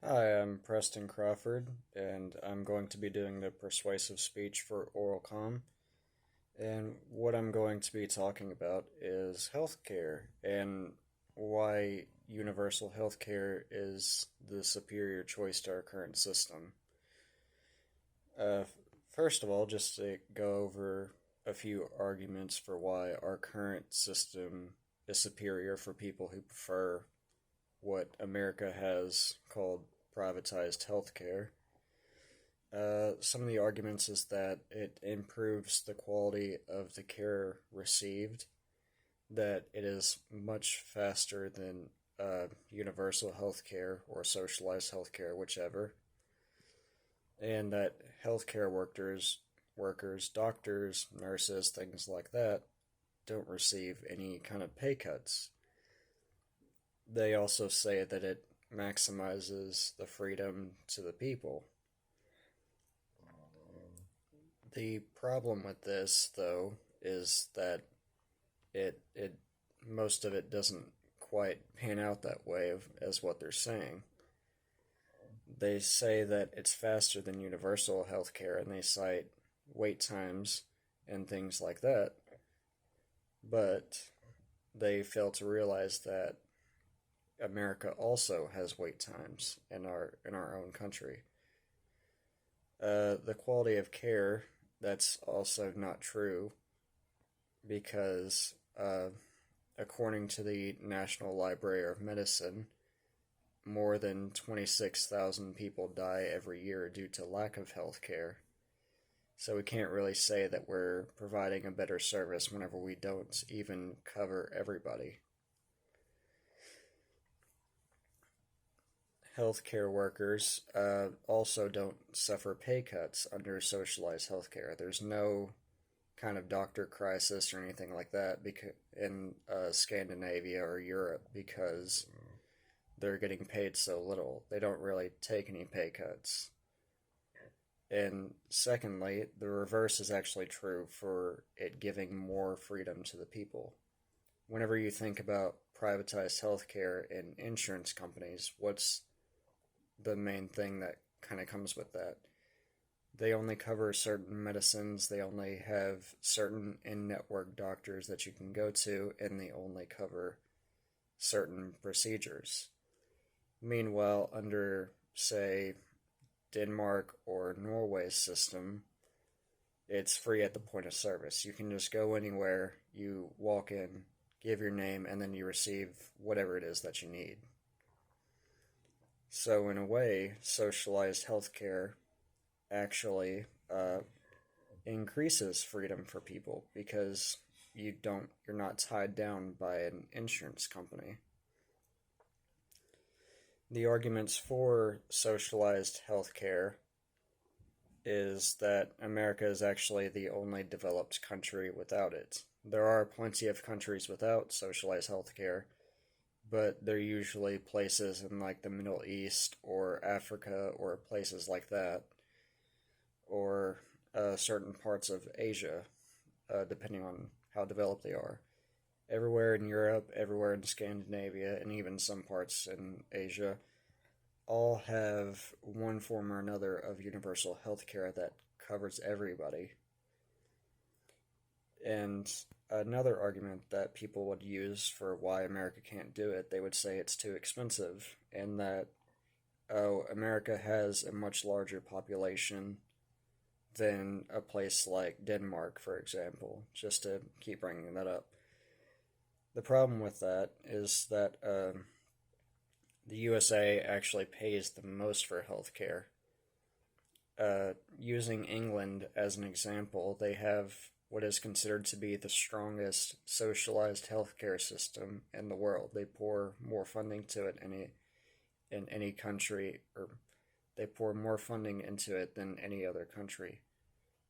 Hi, I'm Preston Crawford, and I'm going to be doing the persuasive speech for oral comm. And what I'm going to be talking about is healthcare and why universal healthcare is the superior choice to our current system. Uh, First of all, just to go over a few arguments for why our current system is superior for people who prefer what America has called privatized healthcare. Some of the arguments is that it improves the quality of the care received, that it is much faster than universal health care or socialized health care, whichever, and that healthcare workers, doctors, nurses, things like that, don't receive any kind of pay cuts. They also say that it maximizes the freedom to the people. The problem with this, though, is that it most of it doesn't quite pan out that way as what they're saying. They say that it's faster than universal health care, and they cite wait times and things like that, but they fail to realize that America also has wait times in our own country. The quality of care, that's also not true because according to the National Library of Medicine, more than 26,000 people die every year due to lack of health care. So we can't really say that we're providing a better service whenever we don't even cover everybody. Healthcare workers also don't suffer pay cuts under socialized healthcare. There's no kind of doctor crisis or anything like that because in Scandinavia or Europe because they're getting paid so little. They don't really take any pay cuts. And secondly, the reverse is actually true for it giving more freedom to the people. Whenever you think about privatized healthcare and insurance companies, what's the main thing that kind of comes with that? They only cover certain medicines, they only have certain in network doctors that you can go to, and they only cover certain procedures. Meanwhile, under, say, Denmark or Norway's system, it's free at the point of service. You can just go anywhere, you walk in, give your name, and then you receive whatever it is that you need. So, in a way, socialized healthcare actually increases freedom for people because you're not tied down by an insurance company. The arguments for socialized healthcare is that America is actually the only developed country without it. There are plenty of countries without socialized healthcare, but they're usually places in like the Middle East or Africa or places like that, or certain parts of Asia, depending on how developed they are. Everywhere in Europe, everywhere in Scandinavia, and even some parts in Asia, all have one form or another of universal health care that covers everybody. And another argument that people would use for why America can't do it, they would say it's too expensive, and that, oh, America has a much larger population than a place like Denmark, for example, just to keep bringing that up. The problem with that is that the USA actually pays the most for healthcare. Using England as an example, they have what is considered to be the strongest socialized healthcare system in the world. They pour more funding to it in any country, or they pour more funding into it than any other country,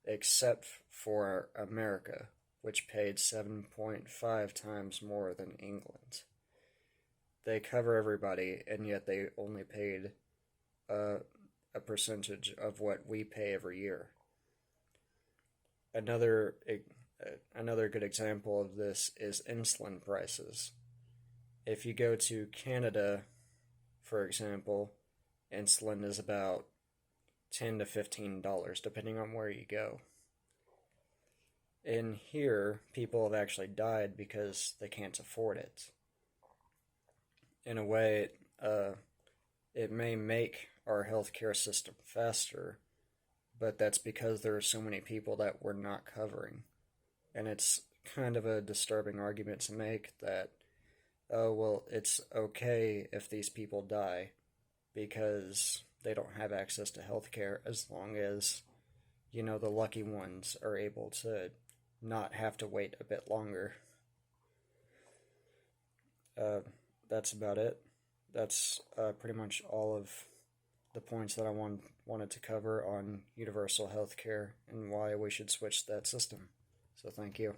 except for America, which paid 7.5 times more than England. They cover everybody, and yet they only paid uh, a percentage of what we pay every year. Another another good example of this is insulin prices. If you go to Canada, for example, insulin is about $10 to $15, depending on where you go. In here, people have actually died because they can't afford it. In a way, it may make our healthcare system faster, but that's because there are so many people that we're not covering. And it's kind of a disturbing argument to make that, oh, well, it's okay if these people die because they don't have access to healthcare as long as, the lucky ones are able to not have to wait a bit longer. Uh, that's about it. That's pretty much all of the points that I wanted to cover on universal healthcare and why we should switch that system. So thank you.